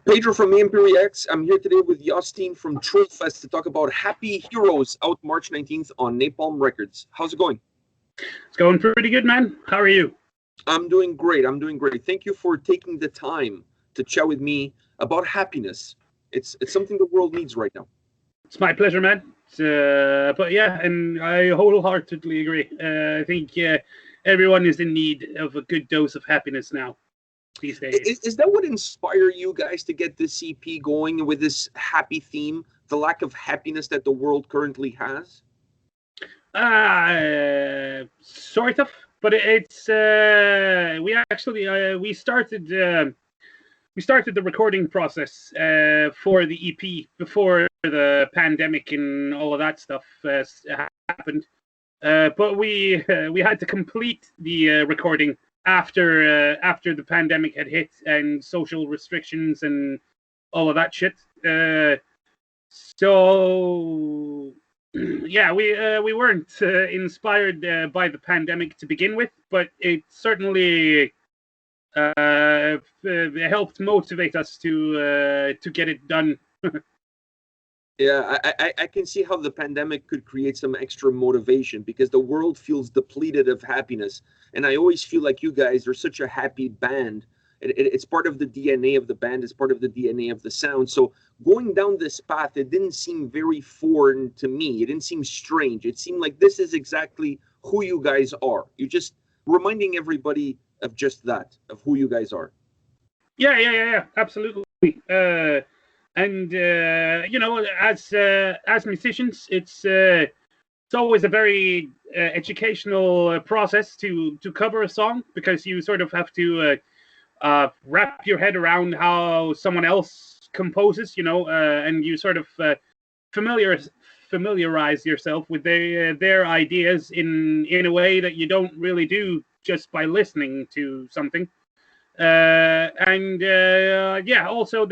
Pedro from A&P-REACTS. I'm here today with Jostein from Trollfest to talk about Happy Heroes, out March 19th on Napalm Records. How's it going? It's going pretty good, man. How are you? I'm doing great. Thank you for taking the time to chat with me about happiness. It's something the world needs right now. It's my pleasure, man. But yeah, and I wholeheartedly agree. I think everyone is in need of a good dose of happiness now these days. Is that what inspired you guys to get this EP going with this happy theme, the lack of happiness that the world currently has? Sort of, but it's we started the recording process for the EP before the pandemic and all of that stuff happened. But we had to complete the recording after the pandemic had hit and social restrictions and all of that shit. So yeah, we weren't inspired by the pandemic to begin with, but it certainly helped motivate us to get it done. Yeah, I can see how the pandemic could create some extra motivation because the world feels depleted of happiness. And I always feel like you guys are such a happy band. It's part of the DNA of the band. It's part of the DNA of the sound. So going down this path, it didn't seem very foreign to me. It didn't seem strange. It seemed like this is exactly who you guys are. You're just reminding everybody of just that, of who you guys are. Yeah, absolutely. And you know, as musicians, it's always a very educational process to cover a song, because you sort of have to wrap your head around how someone else composes, you know, and you sort of familiarize yourself with their ideas in a way that you don't really do just by listening to something. Yeah, also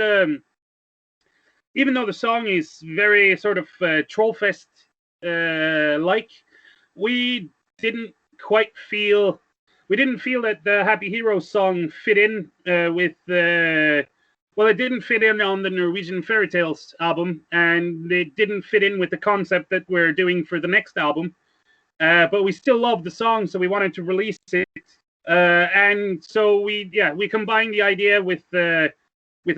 even though the song is very sort of Trollfest like, we didn't feel that the Happy Heroes song fit in with well, it didn't fit in on the Norwegian Fairy Tales album, and it didn't fit in with the concept that we're doing for the next album. But we still love the song, so we wanted to release it. And so we combined the idea with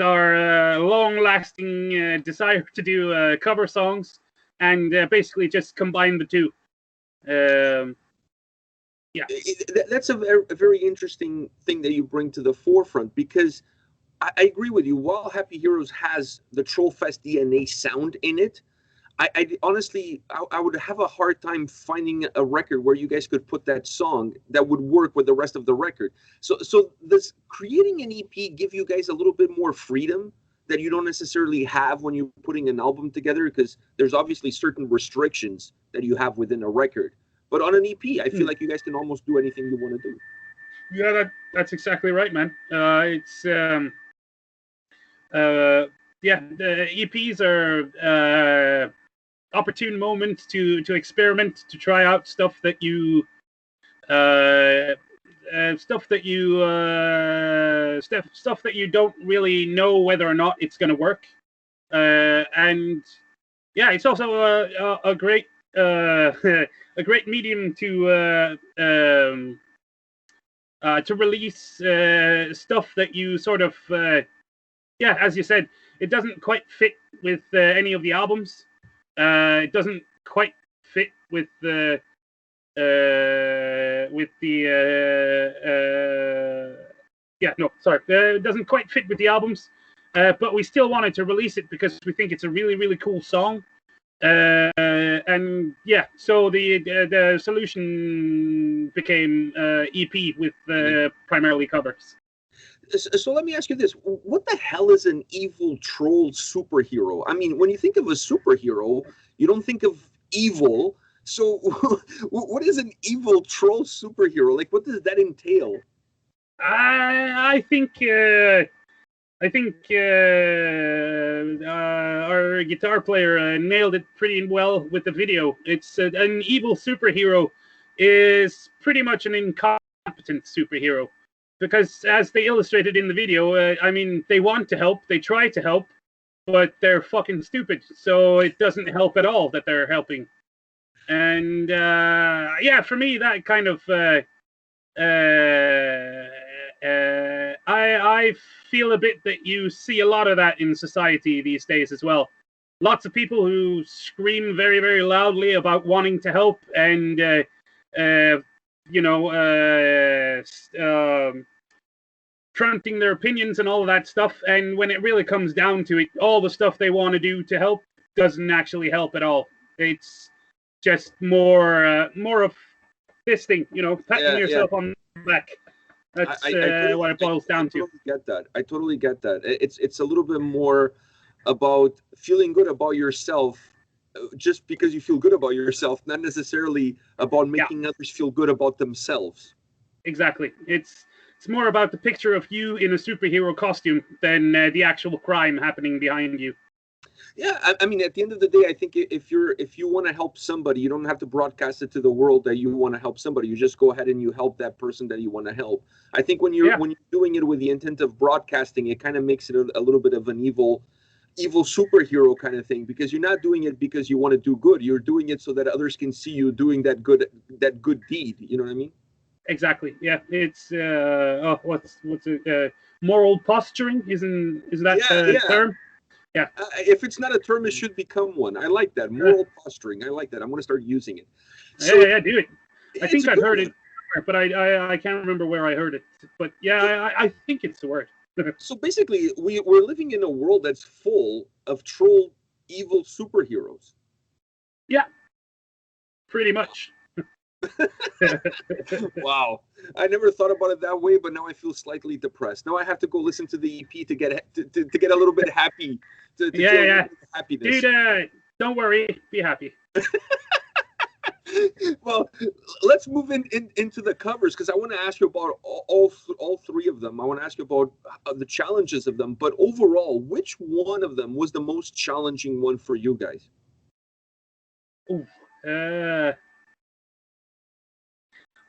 our long-lasting desire to do cover songs, and basically just combine the two. Yeah, that's a very interesting thing that you bring to the forefront, because I agree with you. While Happy Heroes has the Trollfest DNA sound in it, I honestly, I would have a hard time finding a record where you guys could put that song that would work with the rest of the record. So does creating an EP give you guys a little bit more freedom that you don't necessarily have when you're putting an album together? Because there's obviously certain restrictions that you have within a record. But on an EP, I feel like you guys can almost do anything you want to do. Yeah, that's exactly right, man. It's yeah, the EPs are opportune moments to experiment, to try out stuff that you stuff that you don't really know whether or not it's going to work. And yeah, it's also a great a great medium to release stuff that you sort of yeah, as you said, it doesn't quite fit with any of the albums. It doesn't quite fit with the it doesn't quite fit with the albums, but we still wanted to release it because we think it's a really, really cool song. And yeah, so the solution became EP with primarily covers. So let me ask you this. What the hell is an evil troll superhero? I mean, when you think of a superhero, you don't think of evil. So what is an evil troll superhero? Like, what does that entail? I think our guitar player nailed it pretty well with the video. It's an evil superhero is pretty much an incompetent superhero. because as they illustrated in the video, I mean, they want to help, they try to help, but they're fucking stupid. So it doesn't help at all that they're helping. And yeah, for me, that kind of I feel a bit that you see a lot of that in society these days as well. Lots of people who scream very, very loudly about wanting to help and you know, fronting their opinions and all of that stuff. And when it really comes down to it, all the stuff they want to do to help doesn't actually help at all. It's just more of this thing, you know, patting yourself on the back. That's what it boils down to. I totally get that. It's a little bit more about feeling good about yourself, just because you feel good about yourself, not necessarily about making others feel good about themselves. Exactly. It's more about the picture of you in a superhero costume than the actual crime happening behind you. Yeah, I mean, at the end of the day, I think if you want to help somebody, you don't have to broadcast it to the world that you want to help somebody. You just go ahead and you help that person that you want to help. I think when you're doing it with the intent of broadcasting, it kind of makes it a little bit of an evil superhero kind of thing, because you're not doing it because you want to do good. You're doing it so that others can see you doing that good deed. You know what I mean? Exactly. Yeah, it's what's it? Moral posturing? Isn't that the term? Yeah. If it's not a term, it should become one. I like that. Moral posturing. I like that. I'm going to start using it. So, yeah, do it. I think I've heard it, but I can't remember where I heard it. But yeah, I think it's the word. So basically, we're living in a world that's full of troll evil superheroes. Yeah, pretty much. Wow, I never thought about it that way, but now I feel slightly depressed. Now I have to go listen to the EP to get a little bit happy. Yeah. Happiness. Dude, don't worry, be happy. Well, let's move into the covers, because I want to ask you about all three of them. I want to ask you about the challenges of them, but overall, which one of them was the most challenging one for you guys? Ooh,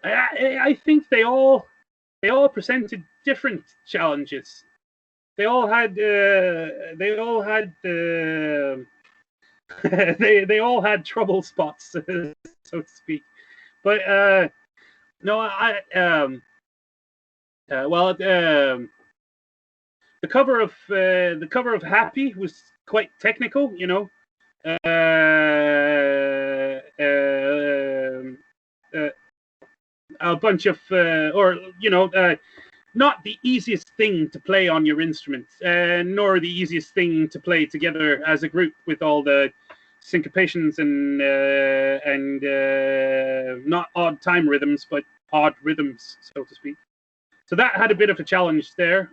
I think they all presented different challenges. They all had they all had trouble spots, so to speak. But no, the cover of Happy was quite technical, you know. A bunch of not the easiest thing to play on your instrument, nor the easiest thing to play together as a group, with all the syncopations and not odd time rhythms, but odd rhythms, so to speak. So that had a bit of a challenge there.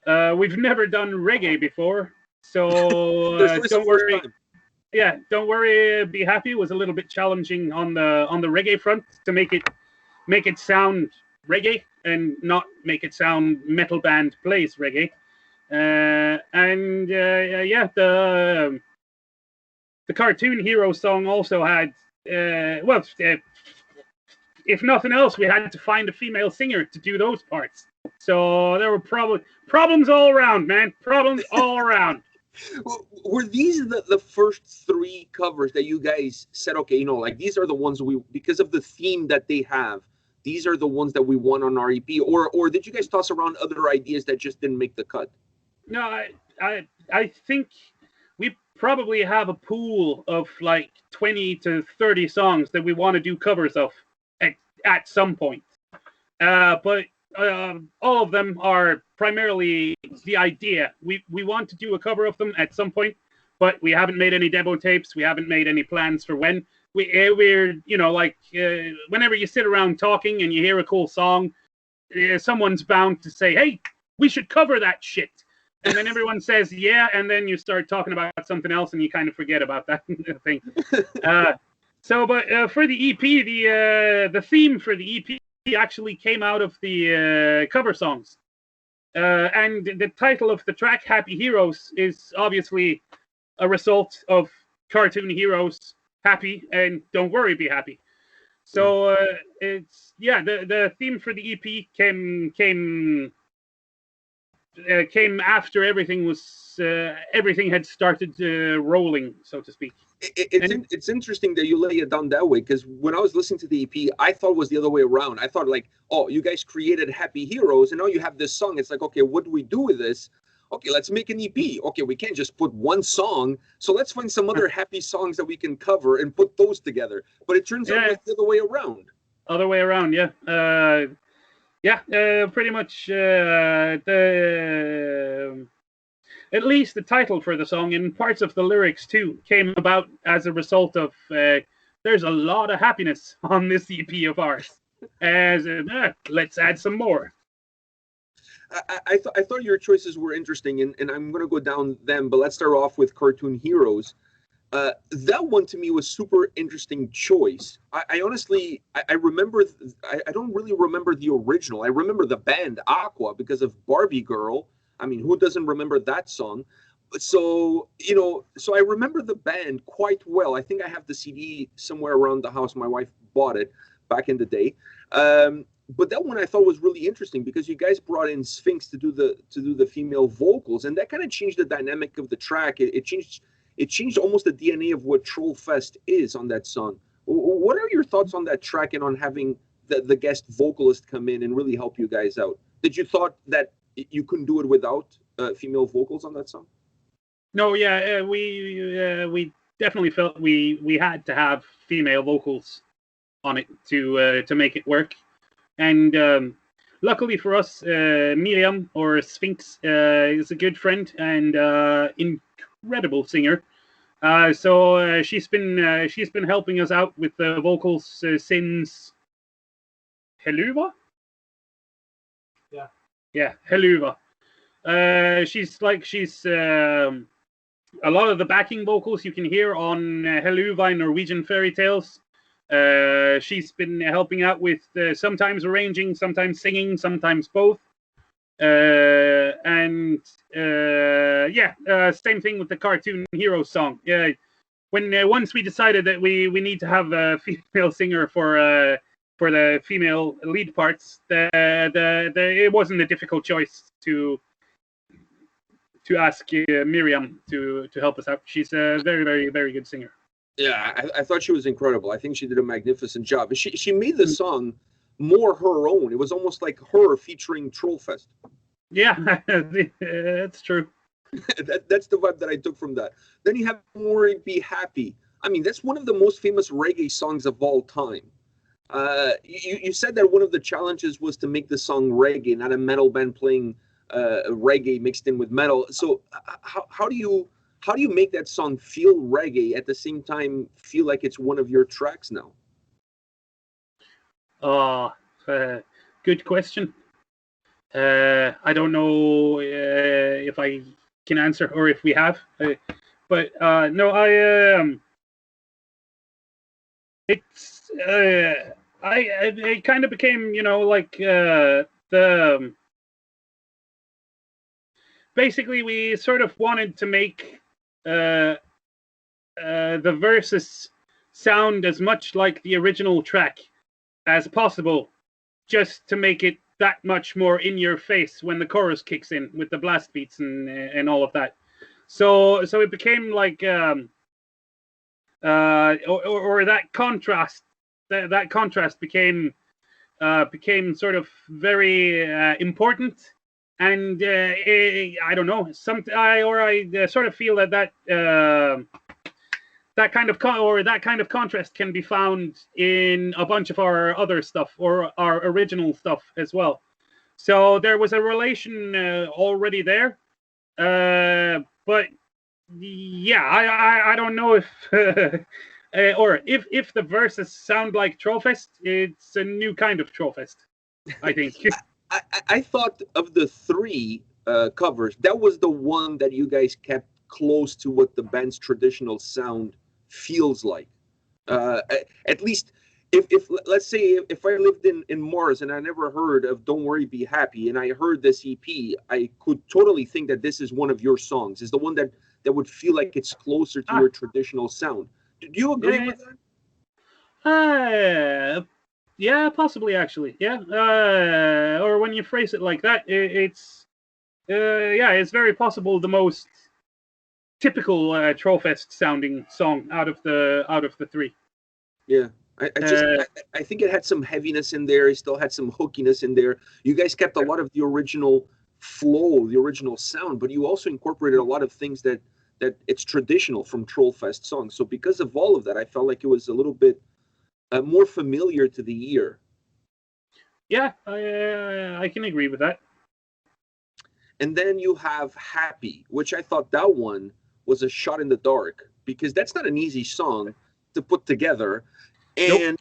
We've never done reggae before, so don't worry. Yeah, don't worry. Be Happy was a little bit challenging on the reggae front to make it sound reggae and not make it sound metal band plays reggae. The Cartoon Hero song also had if nothing else, we had to find a female singer to do those parts. So there were probably problems all around, man. Problems all around. Well, were these the first three covers that you guys said, okay, you know, like these are the ones because of the theme that they have, these are the ones that we want on our EP, or did you guys toss around other ideas that just didn't make the cut? No, I think we probably have a pool of like 20 to 30 songs that we want to do covers of at some point. But all of them are primarily the idea. We want to do a cover of them at some point, but we haven't made any demo tapes. We haven't made any plans for when. We're like whenever you sit around talking and you hear a cool song, someone's bound to say, "Hey, we should cover that shit," and then everyone says, "Yeah," and then you start talking about something else and you kind of forget about that thing. But for the EP, the theme for the EP actually came out of the cover songs. And the title of the track, Happy Heroes, is obviously a result of Cartoon Heroes, Happy, and Don't Worry, Be Happy. So it's the theme for the EP came after everything had started rolling, so to speak. It's interesting that you lay it down that way, because when I was listening to the EP, I thought it was the other way around. I thought like, oh, you guys created Happy Heroes, and now you have this song. It's like, okay, what do we do with this? Okay, let's make an EP. Okay, we can't just put one song, so let's find some other happy songs that we can cover and put those together. But it turns out it's the other way around. Other way around, yeah. Pretty much at least the title for the song and parts of the lyrics too came about as a result of there's a lot of happiness on this EP of ours. Let's add some more. I thought your choices were interesting, and I'm going to go down them, but let's start off with Cartoon Heroes. That one to me was super interesting choice. I honestly, I remember, I don't really remember the original. I remember the band Aqua because of Barbie Girl. I mean, who doesn't remember that song? So, so I remember the band quite well. I think I have the CD somewhere around the house. My wife bought it back in the day. But that one I thought was really interesting because you guys brought in Sphinx to do the female vocals, and that kind of changed the dynamic of the track. It changed almost the DNA of what Trollfest is on that song. What are your thoughts on that track and on having the guest vocalist come in and really help you guys out? Did you thought that you couldn't do it without female vocals on that song? No, we definitely felt we had to have female vocals on it to make it work. And luckily for us, Miriam, or Sphinx, is a good friend and incredible singer. So she's been helping us out with the vocals since Helluva. Yeah, Helluva. She's a lot of the backing vocals you can hear on Helluva and Norwegian Fairy Tales. She's been helping out with sometimes arranging, sometimes singing, sometimes both. Same thing with the Cartoon Heroes song. When once we decided that we need to have a female singer for the female lead parts, it wasn't a difficult choice to ask Miriam to help us out. She's a very, very, very good singer. Yeah, I thought she was incredible. I think she did a magnificent job. She made the song more her own. It was almost like her featuring Trollfest. Yeah, that's true. That's the vibe that I took from that. Then you have Don't Worry, Be Happy. I mean, that's one of the most famous reggae songs of all time. You said that one of the challenges was to make the song reggae, not a metal band playing reggae mixed in with metal. So how do you make that song feel reggae at the same time feel like it's one of your tracks now? Good question. I don't know if I can answer or if we have, but no, it kind of became, basically we sort of wanted to make the verses sound as much like the original track as possible, just to make it that much more in your face when the chorus kicks in with the blast beats and all of that. So it became like or that contrast became sort of very important. And I don't know, I sort of feel that kind of contrast can be found in a bunch of our other stuff or our original stuff as well. So there was a relation already there, but yeah, I don't know if or if the verses sound like Trollfest, it's a new kind of Trollfest, I think. I thought of the three covers, that was the one that you guys kept close to what the band's traditional sound feels like. At least if let's say if I lived in Mars and I never heard of Don't Worry, Be Happy, and I heard this EP, I could totally think that this is one of your songs. Is the one that would feel like it's closer to your traditional sound. Do you agree with that? Yeah, possibly actually. Yeah. Or when you phrase it like that, it's yeah, it's very possible the most typical Trollfest sounding song out of the three. Yeah. Uh, I think it had some heaviness in there. It still had some hookiness in there. You guys kept a lot of the original flow, the original sound, but you also incorporated a lot of things that it's traditional from Trollfest songs. So because of all of that, I felt like it was a little bit more familiar to the ear. yeah, I can agree with that. And then you have Happy, which I thought that one was a shot in the dark because that's not an easy song to put together. Nope. And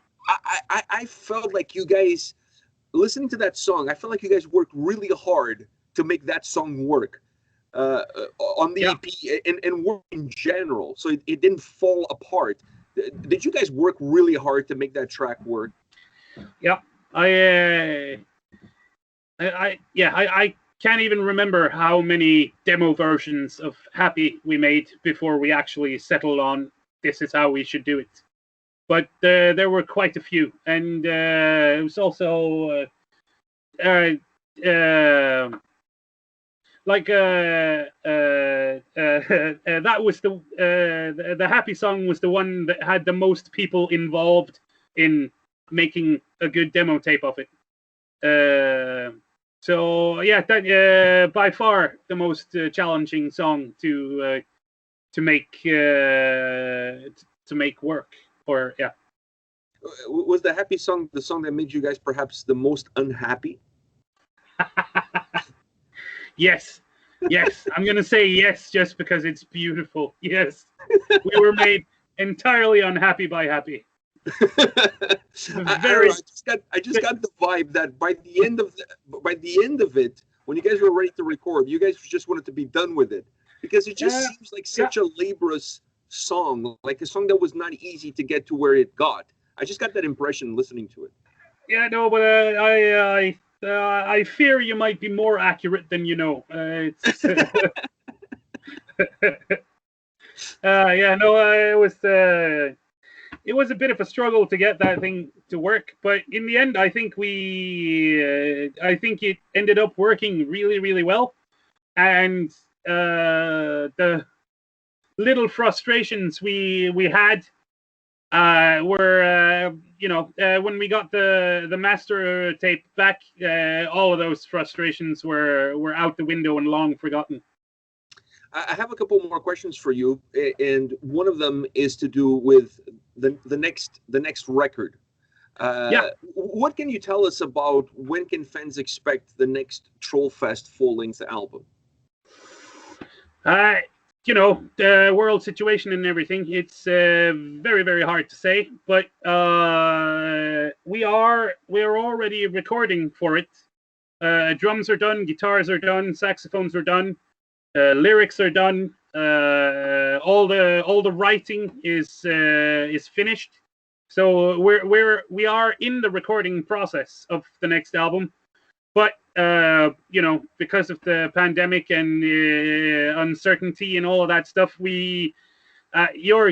I felt like you guys, listening to that song, I felt like you guys worked really hard to make that song work on the Yeah. EP and work in general. So it didn't fall apart. Did you guys work really hard to make that track work? Yeah. I can't even remember how many demo versions of Happy we made before we actually settled on this is how we should do it. But there were quite a few, and it was also like that was the Happy song was the one that had the most people involved in making a good demo tape of it. So yeah, that by far the most challenging song to make work. Or yeah, Was the Happy song the song that made you guys perhaps the most unhappy? yes, yes. I'm gonna say yes just because it's beautiful. Yes, we were made entirely unhappy by Happy. I don't Very. know. I just got the vibe that by the end of it, when you guys were ready to record, you guys just wanted to be done with it because it just seems like such a laborious song, like a song that was not easy to get to where it got. I just got that impression listening to it. Yeah, no, but I fear you might be more accurate than you know. Yeah, no, it was a bit of a struggle to get that thing to work, but in the end, I think I think it ended up working really, really well, and the little frustrations we had were when we got the master tape back, all of those frustrations were out the window and long forgotten. I have a couple more questions for you, and one of them is to do with the next record. Yeah. What can you tell us about when can fans expect the next Trollfest full-length album? The world situation and everything, it's very, very hard to say, but we're already recording for it. Drums are done, guitars are done, saxophones are done, lyrics are done. All the writing is finished. So we are in the recording process of the next album. But because of the pandemic and uncertainty and all of that stuff, your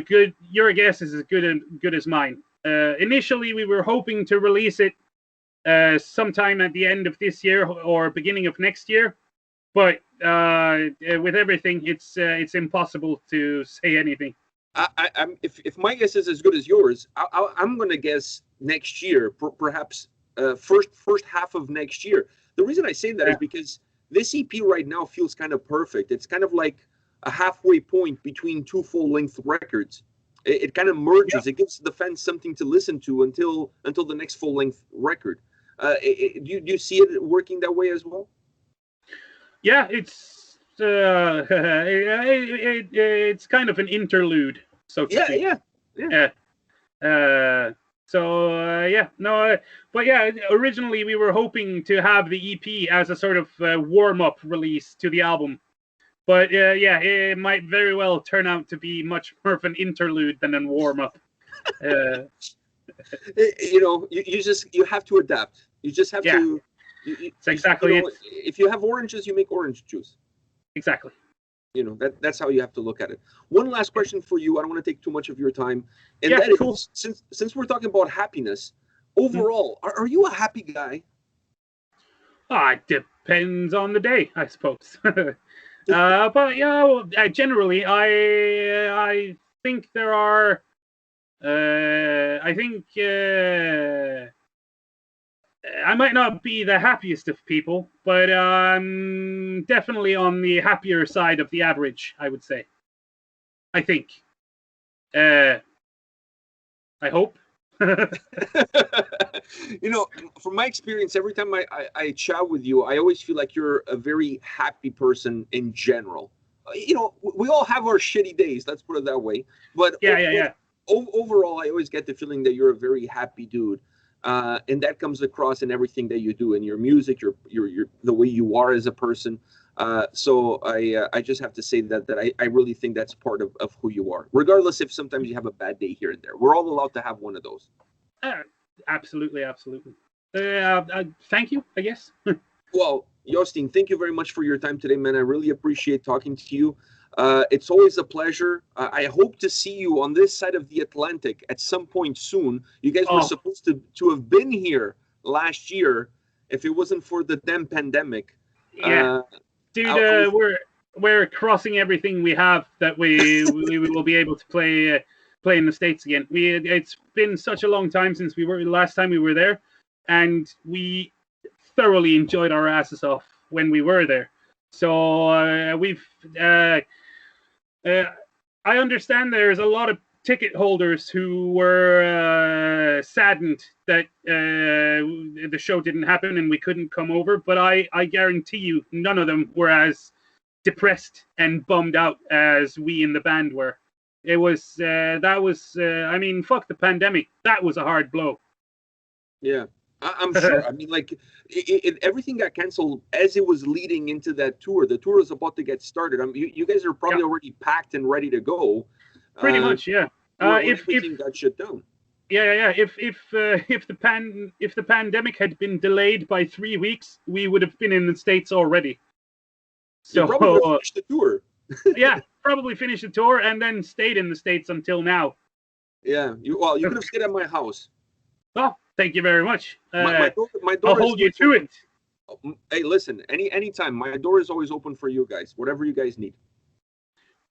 guess is as good as mine. Initially, we were hoping to release it sometime at the end of this year or beginning of next year, but with everything, it's impossible to say anything. If my guess is as good as yours, I'm going to guess next year, perhaps first half of next year. The reason I say that is because this EP right now feels kind of perfect. It's kind of like a halfway point between two full-length records. It kind of merges. It gives the fans something to listen to until the next full-length record. Do you see it working that way as well? Yeah, it's it's kind of an interlude, so to speak. Yeah. But yeah, originally we were hoping to have the EP as a sort of warm-up release to the album, but it might very well turn out to be much more of an interlude than a warm-up. You have to adapt. You just have to. It's exactly it. If you have oranges, you make orange juice. Exactly. You know, that's how you have to look at it. One last question for you. I don't want to take too much of your time, and Yeah, that cool. is, since we're talking about happiness Mm. overall, are you a happy guy? It depends on the day, I suppose. But yeah, well, generally, I think there are. I think I might not be the happiest of people, but I'm definitely on the happier side of the average, I would say. I think. Uh, I hope. You know, from my experience, every time I chat with you, I always feel like you're a very happy person in general. You know, we all have our shitty days, let's put it that way. But, Yeah, yeah, yeah. overall, I always get the feeling that you're a very happy dude. And that comes across in everything that you do, in your music, your the way you are as a person. So I just have to say that I really think that's part of who you are, regardless if sometimes you have a bad day here and there. We're all allowed to have one of those. Uh, Absolutely, absolutely. Thank you, I guess. Well, Jostein, thank you very much for your time today, man. I really appreciate talking to you. It's always a pleasure. I hope to see you on this side of the Atlantic at some point soon. You guys were Oh, supposed to have been here last year if it wasn't for the damn pandemic. yeah, Uh, dude. I was, We're crossing everything we have that we will be able to play in the States again. It's been such a long time since we were last time we were there, and we thoroughly enjoyed our asses off when we were there. So we've uh, I understand there's a lot of ticket holders who were saddened that the show didn't happen and we couldn't come over. But I guarantee you, none of them were as depressed and bummed out as we in the band were. It was that was I mean, fuck the pandemic. That was a hard blow. yeah, I'm sure. I mean, like, everything got canceled as it was leading into that tour. The tour was about to get started. I mean, you guys are Yeah, probably already packed and ready to go. pretty Uh, much. Yeah. when If everything got shut down. Yeah. If the pandemic had been delayed by 3 weeks, we would have been in the States already. You So probably would have finished the tour. yeah, probably finished the tour and then stayed in the States until now. Yeah, you could have stayed at my house. Well, thank you very much. My I'll door is hold you always to open. it. Hey, listen, anytime, my door is always open for you guys. Whatever you guys need.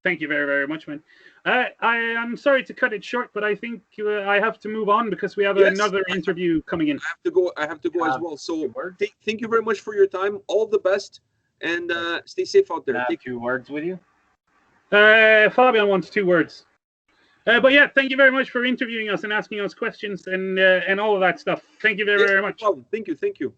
Thank you very, very much, man. I am sorry to cut it short, but I think I have to move on because we have Yes, another interview coming in. I have to go. I have to go as well. So Two words? thank you very much for your time. All the best, and stay safe out Can there. I have 2 words with you? Fabian wants 2 words. But yeah, thank you very much for interviewing us and asking us questions and all of that stuff. Thank you very, Yes, very no much. problem. Thank you. Thank you.